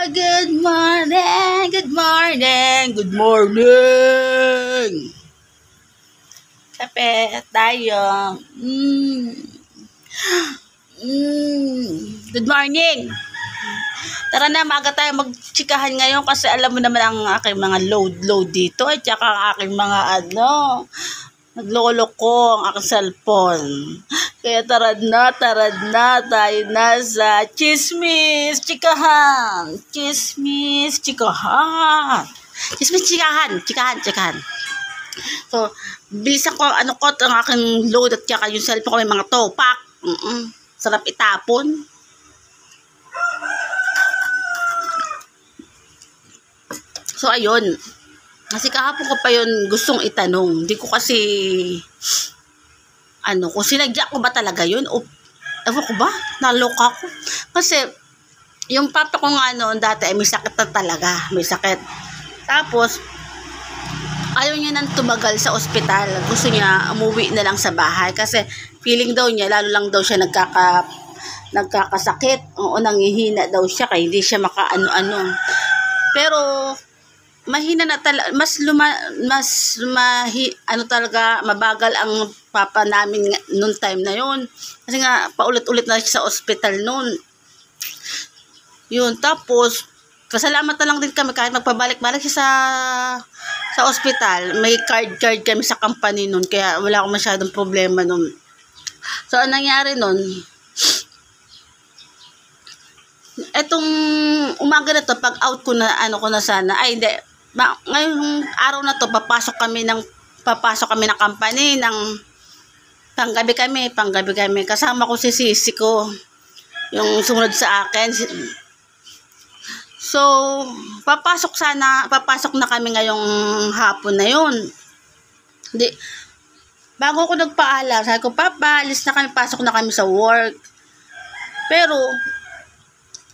Good morning, good morning, good morning. Kape tayo. Good morning. Tara na, maaga tayo magtsikahan ngayon kasi alam mo naman ang aking mga load dito at saka ang aking mga naglolo ko ang aking cellphone. Kaya tara na tayo na sa chismis, chikahan. So, bilisan ko ang aking load at saka yung cellphone ko may mga topak. Sarap itapon. So, ayun. Kasi kahapon ko pa yun gustong itanong. Hindi ko kasi, kung sinadya ko ba talaga yun? O, ewan ko ba? Naloka ko. Kasi, yung papa ko nga noon dati ay may sakit na talaga. May sakit. Tapos, ayaw niya nang tumagal sa ospital. Gusto niya umuwi na lang sa bahay. Kasi, feeling daw niya, lalo lang daw siya nagkakasakit. Oo, nangihina daw siya. Kaya hindi siya makaano-ano. Pero, mahina na talaga, talaga mabagal ang papa namin noon time na yun. Kasi nga paulit-ulit na siya sa ospital noon. Yun, tapos pasalamat na lang din kami kahit magpabalik-balik siya sa ospital. May card kami sa company noon kaya wala akong masyadong problema noon. So anong nangyari noon? Etong umaga na to, pag out ko na sana, ay hindi, ngayong araw na to papasok kami ng company ng panggabi kami kasama ko si sisi ko yung sumunod sa akin. So papasok na kami ngayong hapon na yun. Hindi, bago ko nagpaalam sabi ko, papa alis na kami, pasok na kami sa work. Pero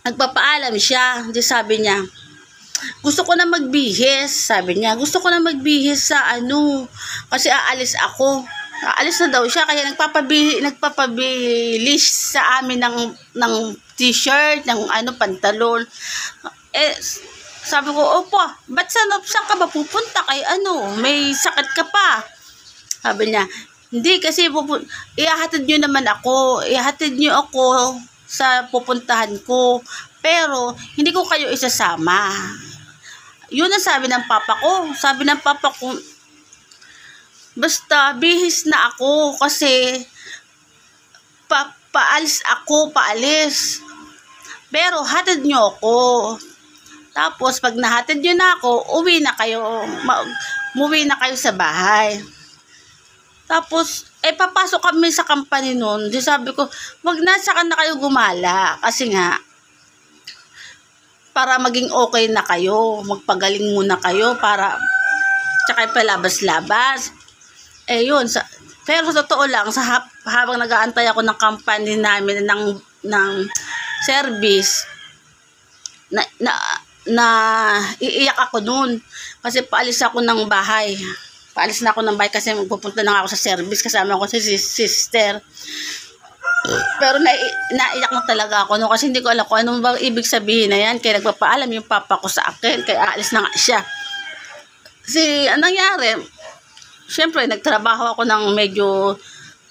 nagpapaalam siya. Hindi, sabi niya, gusto ko na magbihis. Sabi niya, gusto ko na magbihis sa kasi aalis ako. Aalis na daw siya, kaya nagpapabili sa amin ng t-shirt, ng pantalon. Sabi ko, opo, ba't saan ka ba pupunta? Kay may sakit ka pa. Sabi niya, hindi, kasi ihahatid niyo ako sa pupuntahan ko, pero hindi ko kayo isasama. Yun ang sabi ng papa ko. Sabi ng papa ko, basta bihis na ako kasi paalis. Pero hatid nyo ako. Tapos pag nahatid nyo na ako, umuwi na kayo sa bahay. Tapos, papasok kami sa company noon. Di sabi ko, wag na, saka na kayo gumala. Kasi nga, para maging okay na kayo, magpagaling muna kayo, para, tsaka palabas-labas. Yun. Pero sa totoo lang, habang nag-aantay ako ng company namin, ng service, iiyak ako noon. Kasi paalis ako ng bahay. Paalis na ako ng bahay kasi magpupunta na ako sa service. Kasama ko si sister. Pero naiyak na talaga ako. Kasi hindi ko alam kung anong bang ibig sabihin na yan. Kaya nagpapaalam yung papa ko sa akin. Kaya aalis na nga siya. Kasi anong nangyari? Siyempre, nagtrabaho ako ng medyo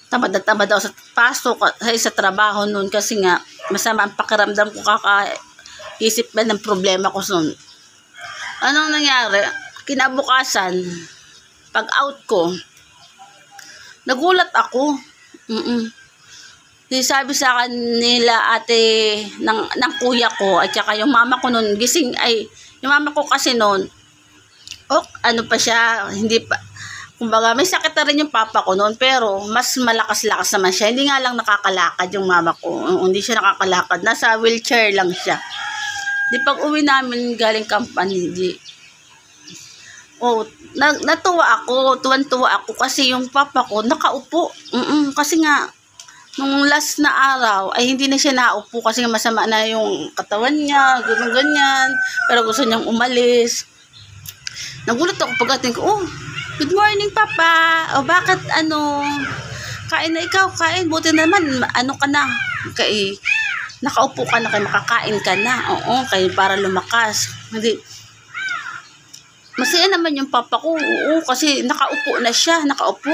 tamad ako sa pasok sa trabaho noon. Kasi nga, masama ang pakiramdam ko, kakaisip ba ng problema ko noon. Anong nangyari? Kinabukasan, pag out ko, nagulat ako. Sabi sa kanila ate ng kuya ko at saka yung mama ko noon, yung mama ko kasi noon, pa siya, hindi pa, kumbaga may sakit na rin yung papa ko noon, pero mas malakas-lakas naman siya. Hindi nga lang nakakalakad yung mama ko. Hindi siya nakakalakad, nasa wheelchair lang siya. Di pag uwi namin galing company, tuwan-tuwa ako kasi yung papa ko nakaupo. Kasi nga, nung last na araw, ay hindi na siya naupo kasi masama na yung katawan niya, ganyan. Pero gusto niyang umalis. Nagulat ako pagdating ko, good morning papa. Bakit kain na ikaw, kain. Buti naman, ka na. nakaupo ka na kayo, makakain ka na. Oo, kayo para lumakas. Hindi, masaya naman yung papa ko. Oo, kasi nakaupo na siya, nakaupo.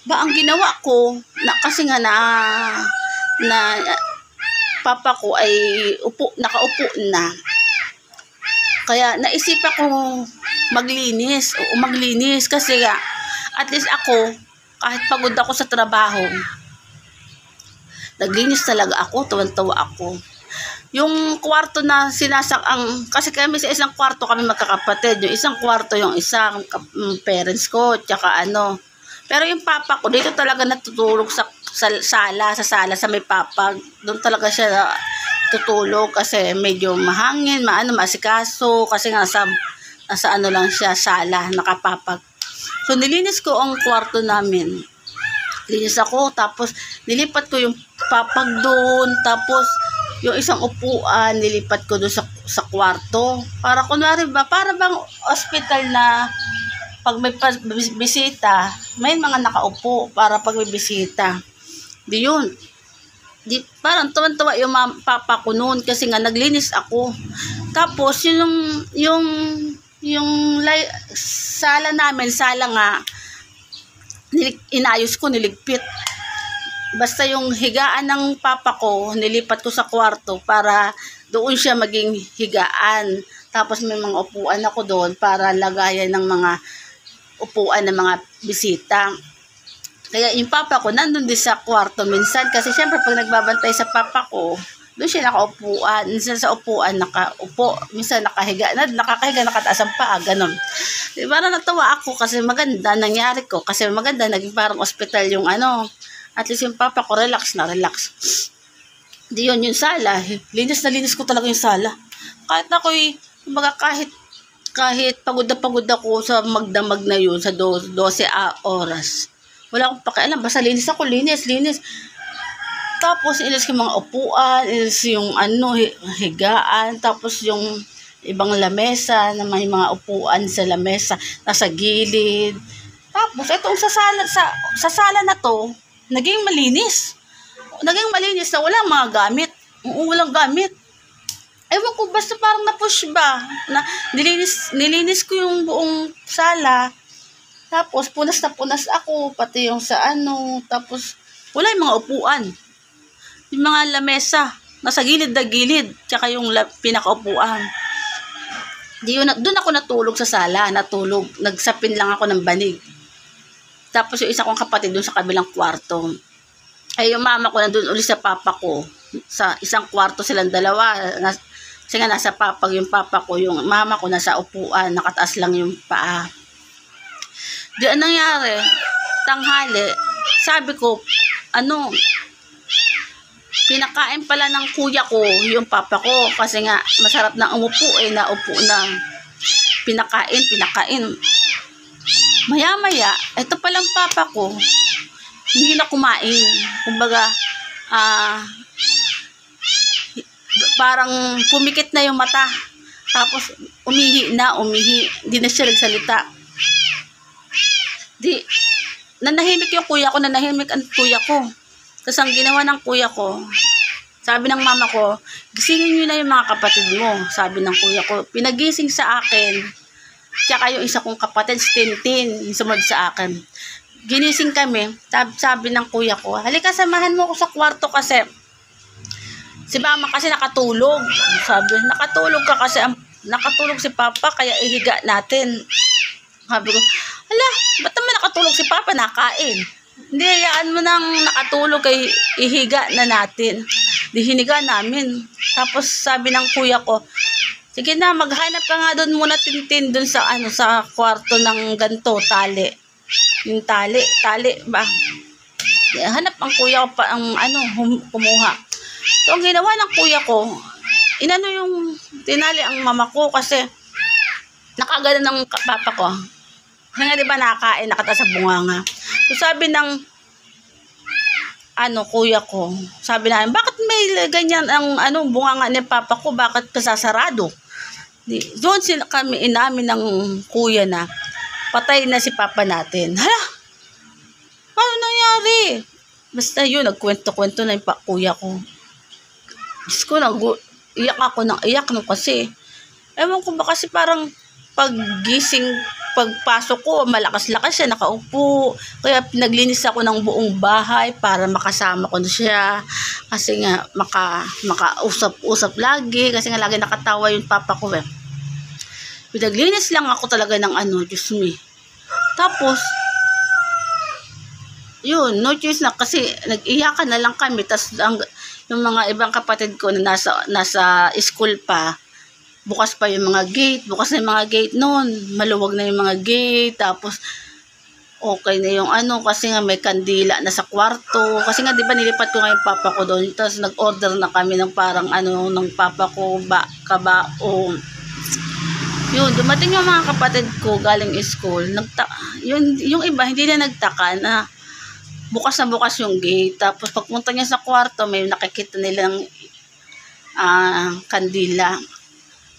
Ba, ang ginawa ko, kasi nga na papa ko ay nakaupo na. Kaya naisipan ko maglinis. Oo, maglinis kasi at least ako, kahit pagod ako sa trabaho, naglinis talaga ako, tuwan-tuwa ako. Yung kwarto na kasi kami sa isang kwarto kami magkakapatid. Yung isang kwarto, yung isang parents ko, tsaka Pero yung papa ko, dito talaga natutulog sa sala, sa may papag. Doon talaga siya tutulog kasi medyo mahangin, masikaso, kasi nga nasa lang siya, sala, nakapapag. So, nilinis ko ang kwarto namin. Linis ako, tapos nilipat ko yung papag doon, tapos yung isang upuan, nilipat ko doon sa kwarto. Para kunwari ba, para bang hospital na pag may bisita, may mga nakaupo para pag may bisita. Di yun. Parang tuwan-tuwa yung papa ko noon kasi nga naglinis ako. Tapos yung sala namin, nga inayos ko, niligpit. Basta yung higaan ng papa ko, nilipat ko sa kwarto para doon siya maging higaan. Tapos may mga upuan ako doon para lagayan ng mga upuan ng mga bisita. Kaya yung papa ko nandun din sa kwarto minsan kasi syempre pag nagbabantay sa papa ko, doon siya nakaupuan. Minsan sa upuan nakaupo, minsan nakakahiga, nakataas ang paa, ganun. Parang natawa ako kasi maganda nangyari ko. Kasi maganda, naging parang ospital yung at least yung papa ko relax. Di yun, yung sala. Linis na linis ko talaga yung sala. Kahit ako'y, kahit pagod ako sa magdamag na yun, sa 12 oras. Wala akong pakialam. Basta linis ako, linis. Tapos, ilis yung mga upuan, ilis yung higaan, tapos yung ibang lamesa, na may mga upuan sa lamesa, nasa gilid. Tapos, itong sa sala na to, naging malinis na walang mga gamit. Walang gamit. Ewan ko, basta parang na-push ba? Nilinis ko yung buong sala. Tapos, punas na punas ako, pati yung tapos, wala yung mga upuan. Yung mga lamesa, nasa gilid na gilid, tsaka yung pinakaupuan. Doon ako natulog sa sala, nagsapin lang ako ng banig. Tapos yung isa kong kapatid doon sa kabilang kwarto. Ay yung mama ko nandun ulit sa papa ko. Sa isang kwarto silang dalawa. Kasi nga nasa papag yung papa ko, yung mama ko nasa upuan, nakataas lang yung paa. Di nangyari, tanghali, sabi ko, pinakain pala ng kuya ko yung papa ko kasi nga masarap na umupo naupo na. Pinakain. Maya-maya, ito palang papa ko, hindi na kumain. Kumbaga, parang pumikit na yung mata. Tapos, umihi. Hindi na siya nagsalita. Nanahimik yung kuya ko, nanahimik ang kuya ko. Tapos ang ginawa ng kuya ko, sabi ng mama ko, gisingin nyo na yung mga kapatid mo. Sabi ng kuya ko, pinagising sa akin. Tsaka yung isa kong kapatid, si Tintin, yung sumunod sa akin. Ginising kami, sabi ng kuya ko, halika samahan mo ako sa kwarto kasi si mama kasi nakatulog. Sabi, nakatulog si papa, kaya ihiga natin. Sabi ko, ba't naman nakatulog si papa, nakain? Hindi, hayaan mo nang nakatulog kay ihiga na natin. Di hiniga namin. Tapos sabi ng kuya ko, sige na, maghanap ka nga doon muna, Tintin, doon sa sa kwarto ng ganto, tali. Yung tali ba? Hanap ang kuya ko pa kumuha. So ang ginawa ng kuya ko, yung tinali ang mama ko kasi nakagano ng papa ko. Kasi nga diba nakain, nakata sa bunganga. So sabi ng kuya ko, sabi namin, bakit may ganyan ang bunganga ni papa ko, bakit kasasarado? Doon kami inamin ng kuya na patay na si papa natin. Paano nangyari? Basta yun, nagkwento-kwento na yung kuya ko. school, iyak ako ng iyak no kasi, ewan ko ba kasi parang paggising, pagpasok ko, malakas-lakas siya, nakaupo. Kaya pinaglinis ako ng buong bahay para makasama ko na siya. Kasi nga, makausap-usap lagi. Kasi nga lagi nakatawa yung papa ko eh. Pinaglinis lang ako talaga ng Diyos me. Tapos, yun, no choice na kasi nag-iyakan na lang kami. Tapos yung mga ibang kapatid ko na nasa school pa, bukas pa yung mga gate, bukas na yung mga gate noon, maluwag na yung mga gate, tapos okay na yung kasi nga may kandila na sa kwarto, kasi nga di ba nilipat ko nga yung papa ko doon, tapos nag-order na kami ng parang ng papa ko, kabaong. Yun, dumating yung mga kapatid ko galing school, yung iba hindi na nagtaka na bukas na bukas yung gate, tapos pagpunta niya sa kwarto, may nakikita nilang kandila.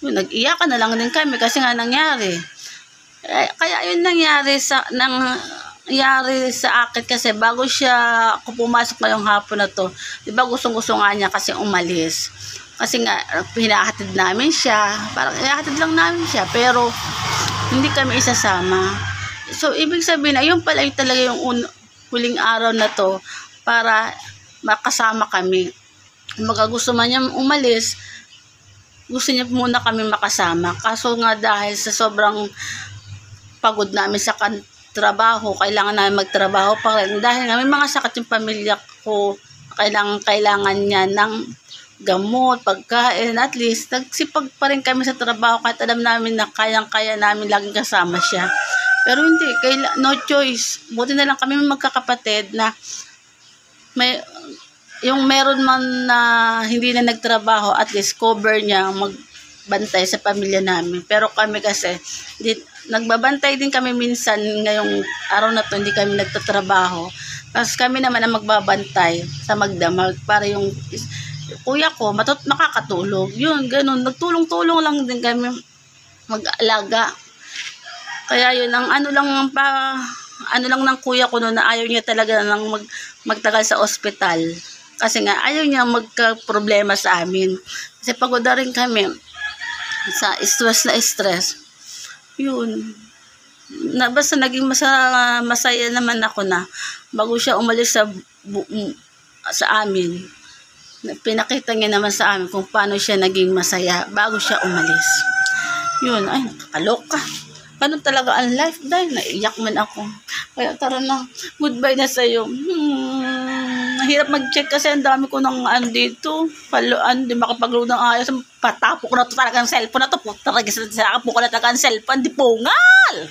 Nag-iyakan na lang din kami kasi nga nangyari. Kaya yun nangyari sa akin kasi bago ako pumasok ngayong hapon na to, di ba gustong-gusto nga niya kasi umalis. Kasi nga, hinahatid namin siya. Parang hinahatid lang namin siya. Pero, hindi kami isasama. So, ibig sabihin, ayun pala yung talaga yung huling araw na to para makasama kami. Gusto man niya umalis, gusto niya muna kami makasama. Kaso nga dahil sa sobrang pagod namin sa trabaho, kailangan namin magtrabaho pa rin. Dahil nga may mga sakit yung pamilya ko, kailangan niya ng gamot, pagkain, at least nagsipag pa rin kami sa trabaho kahit alam namin na kayang-kaya namin laging kasama siya. Pero hindi, no choice. Buti na lang kami magkakapatid na yung meron man na hindi na nagtrabaho, at least cover niya magbantay sa pamilya namin. Pero kami kasi, nagbabantay din kami minsan ngayong araw na to, hindi kami nagtatrabaho. Tapos kami naman ang magbabantay sa magdamag para yung kuya ko makakatulog. Yun, ganun. Nagtulong-tulong lang din kami mag-alaga. Kaya yun, ang lang ng kuya ko noon na ayaw niya talaga nang magtagal sa ospital. Kasi nga, ayaw niya magka-problema sa amin. Kasi pagod na rin kami sa stress. Yun. Basta naging masaya naman ako na bago siya umalis sa amin. Pinakita niya naman sa amin kung paano siya naging masaya bago siya umalis. Yun, ay, nakakaloka. Ganun talaga ang life dahil naiyak man ako. Kaya tara na, goodbye na sa'yo. Mahirap mag-check kasi ang dami ko ng dito. Di makapag-load ng ayos. Patapo ko na to talagang cellphone na to. Talaga sa po ko na talaga ang cellphone. Di pungal!